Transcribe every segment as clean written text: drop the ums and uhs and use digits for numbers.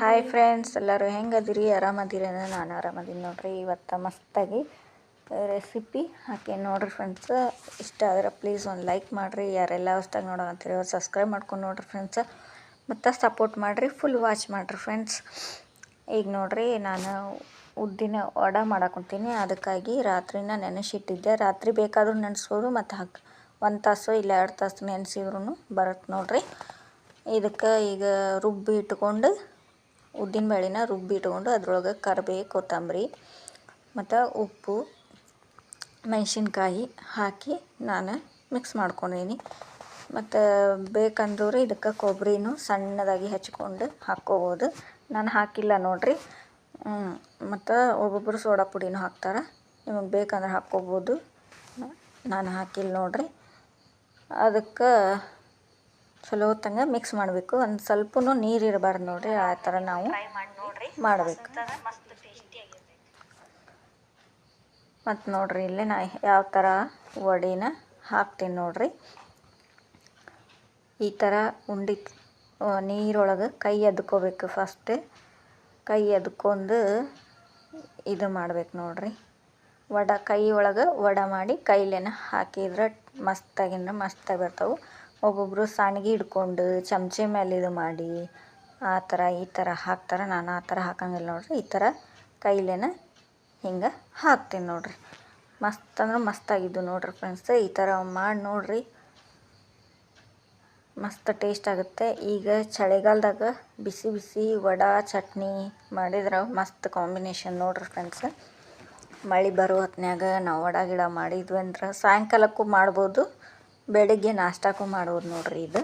Hi friends, ಎಲ್ಲರೂ ಹೆಂಗದಿರಿ? ಆರಾಮದಿರಿ? ನಾನು ಆರಾಮದೀನಿ ನೋಡ್ರಿ. ಇವತ್ತು ಮಸ್ತಾಗಿ ರೆಸಿಪಿ ಹಾಕಿ ನೋಡ್ರಿ ಫ್ರೆಂಡ್ಸ್. ಇಷ್ಟ ಆದರೆ ಪ್ಲೀಸ್ ಒಂದು ಲೈಕ್ ಮಾಡಿರಿ. ಯಾರೆಲ್ಲ ಹೊಸ್ದಾಗಿ ನೋಡೋಂತೀರಿ ಅವ್ರು ಸಬ್ಸ್ಕ್ರೈಬ್ ಮಾಡ್ಕೊಂಡು ನೋಡ್ರಿ ಫ್ರೆಂಡ್ಸ್. ಮತ್ತು ಸಪೋರ್ಟ್ ಮಾಡಿರಿ, ಫುಲ್ ವಾಚ್ ಮಾಡಿರಿ ಫ್ರೆಂಡ್ಸ್. ಈಗ ನೋಡ್ರಿ, ನಾನು ಉದ್ದಿನ ವಡೆ ಮಾಡಾಕೊಂತೀನಿ. ಅದಕ್ಕಾಗಿ ರಾತ್ರಿನ ನೆನೆಸಿಟ್ಟಿದ್ದೆ. ರಾತ್ರಿ ಬೇಕಾದರೂ ನೆನೆಸ್ಬೋದು, ಮತ್ತು 1 ತಾಸು ಇಲ್ಲ 2 ತಾಸು ನೆನೆಸಿದ್ರೂ ಬರುತ್ತೆ ನೋಡ್ರಿ. ಇದಕ್ಕೆ ಈಗ ರುಬ್ಬಿ ಇಟ್ಕೊಂಡು ಉದ್ದಿನ ಬೇಳೆನ ರುಬ್ಬಿ ಇಟ್ಕೊಂಡು ಅದ್ರೊಳಗೆ ಕರಿಬೇವು, ಕೊತ್ತಂಬರಿ ಮತ್ತು ಉಪ್ಪು, ಮೆಣಸಿನ್ಕಾಯಿ ಹಾಕಿ ನಾನು ಮಿಕ್ಸ್ ಮಾಡ್ಕೊಂಡೀನಿ. ಮತ್ತು ಬೇಕಂದ್ರೆ ಇದಕ್ಕೆ ಕೊಬ್ಬರಿನೂ ಸಣ್ಣದಾಗಿ ಹೆಚ್ಕೊಂಡು ಹಾಕ್ಕೋಬೋದು. ನಾನು ಹಾಕಿಲ್ಲ ನೋಡ್ರಿ. ಮತ್ತು ಒಬ್ಬೊಬ್ಬರು ಸೋಡಾ ಪುಡಿನೂ ಹಾಕ್ತಾರೆ. ನಿಮಗೆ ಬೇಕಂದ್ರೆ ಹಾಕ್ಕೋಬೋದು. ನಾನು ಹಾಕಿಲ್ಲ ನೋಡ್ರಿ. ಅದಕ್ಕೆ ಚಲೋ ಹೊತ್ತಂಗೆ ಮಿಕ್ಸ್ ಮಾಡಬೇಕು. ಒಂದು ಸ್ವಲ್ಪನೂ ನೀರು ಇರಬಾರ್ದು ನೋಡ್ರಿ. ಆ ಥರ ನಾವು ಮಾಡಬೇಕು. ಮತ್ತು ನೋಡ್ರಿ, ಇಲ್ಲಿ ನಾ ಯಾವ ಥರ ವಡೆನ ಹಾಕ್ತೀನಿ ನೋಡ್ರಿ. ಈ ಥರ ಉಂಡೆ ನೀರೊಳಗೆ ಕೈ ಎದ್ಕೋಬೇಕು. ಫಸ್ಟ್ ಕೈ ಎದ್ಕೊಂಡು ಇದು ಮಾಡ್ಬೇಕು ನೋಡ್ರಿ. ಕೈ ಒಳಗೆ ವಡೆ ಮಾಡಿ ಕೈಲೇನ ಹಾಕಿದ್ರೆ ಮಸ್ತಾಗಿ ಬರ್ತಾವೆ. ಒಬ್ಬೊಬ್ಬರು ಸಣ್ಣಗೆ ಹಿಡ್ಕೊಂಡು ಚಮಚೆ ಮೇಲೆ ಇದು ಮಾಡಿ ಆ ಥರ ಈ ಥರ ಹಾಕ್ತಾರೆ. ನಾನು ಆ ಥರ ಹಾಕಂಗಿಲ್ಲ ನೋಡ್ರಿ. ಈ ಥರ ಕೈಲೇನ ಹಿಂಗೆ ಹಾಕ್ತೀನಿ ನೋಡ್ರಿ. ಮಸ್ತ್ ಅಂದ್ರೆ ಮಸ್ತಾಗಿದ್ದು ನೋಡ್ರಿ ಫ್ರೆಂಡ್ಸ್. ಈ ಥರ ಮಾಡಿ ನೋಡ್ರಿ, ಮಸ್ತ್ ಟೇಸ್ಟ್ ಆಗುತ್ತೆ. ಈಗ ಚಳಿಗಾಲದಾಗ ಬಿಸಿ ಬಿಸಿ ವಡೆ ಚಟ್ನಿ ಮಾಡಿದ್ರೆ ಮಸ್ತ್ ಕಾಂಬಿನೇಷನ್ ನೋಡ್ರಿ ಫ್ರೆಂಡ್ಸ್. ಮಳೆ ಬರೋ ಹೊತ್ನ್ಯಾಗ ನಾವು ವಡೆ ಗಿಡ ಮಾಡಿದ್ವಿ ಅಂದ್ರೆ ಸಾಯಂಕಾಲಕ್ಕೂ ಮಾಡ್ಬೋದು, ಬೆಳಗ್ಗೆ ನಾಷ್ಟಕ್ಕೂ ಮಾಡ್ಬೋದು ನೋಡ್ರಿ. ಇದು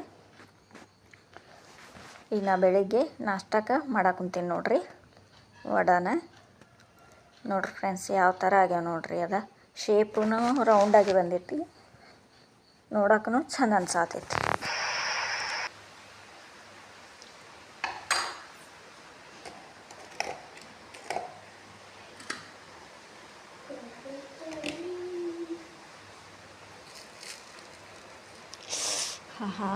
ಈಗ ನಾ ಬೆಳಗ್ಗೆ ನಾಷ್ಟಕ್ಕೆ ಮಾಡಾಕೊಂತೀನಿ ನೋಡ್ರಿ ವಡೆನ. ನೋಡ್ರಿ ಫ್ರೆಂಡ್ಸ್, ಯಾವ ಥರ ಆಗ್ಯಾವ ನೋಡ್ರಿ. ಅದ ಶೇಪೂ ರೌಂಡಾಗಿ ಬಂದೈತಿ, ನೋಡೋಕ್ಕೂ ಚಂದ ಅನ್ಸಾತೈತಿ. ಹಾ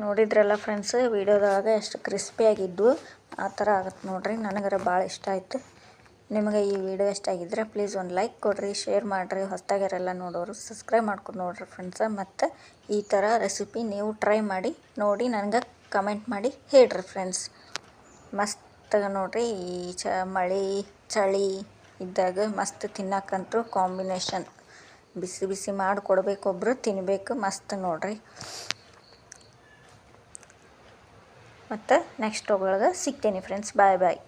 ನೋಡಿದ್ರಲ್ಲ ಫ್ರೆಂಡ್ಸ್, ವಿಡಿಯೋದಾಗ ಎಷ್ಟು ಕ್ರಿಸ್ಪಿಯಾಗಿದ್ದು ಆ ಥರ ಆಗುತ್ತೆ ನೋಡ್ರಿ. ನನಗರ ಭಾಳ ಇಷ್ಟ ಆಯಿತು. ನಿಮಗೆ ಈ ವಿಡಿಯೋ ಇಷ್ಟ ಆಗಿದ್ರೆ ಪ್ಲೀಸ್ ಒಂದು ಲೈಕ್ ಕೊಡಿರಿ, ಶೇರ್ ಮಾಡಿರಿ. ಹೊಸ್ದಾಗ್ಯಾರೆಲ್ಲ ನೋಡೋರು ಸಬ್ಸ್ಕ್ರೈಬ್ ಮಾಡ್ಕೊಂಡು ನೋಡಿರಿ ಫ್ರೆಂಡ್ಸ. ಮತ್ತು ಈ ಥರ ರೆಸಿಪಿ ನೀವು ಟ್ರೈ ಮಾಡಿ ನೋಡಿ ನನಗೆ ಕಮೆಂಟ್ ಮಾಡಿ ಹೇಳ್ರಿ ಫ್ರೆಂಡ್ಸ್. ಮಸ್ತಾಗ ನೋಡ್ರಿ. ಈ ಮಳೆ ಚಳಿ ಇದ್ದಾಗ ಮಸ್ತ್ ತಿನ್ನಕ್ಕಂತೂ ಕಾಂಬಿನೇಷನ್. ಬಿಸಿ ಬಿಸಿ ಮಾಡಿ ಕೊಡಬೇಕು, ಒಬ್ಬರು ತಿನ್ನಬೇಕು, ಮಸ್ತ್ ನೋಡ್ರಿ. ಮತ್ತು ನೆಕ್ಸ್ಟ್ ಒಳಗೆ ಸಿಗ್ತೀನಿ ಫ್ರೆಂಡ್ಸ್. ಬಾಯ್ ಬಾಯ್.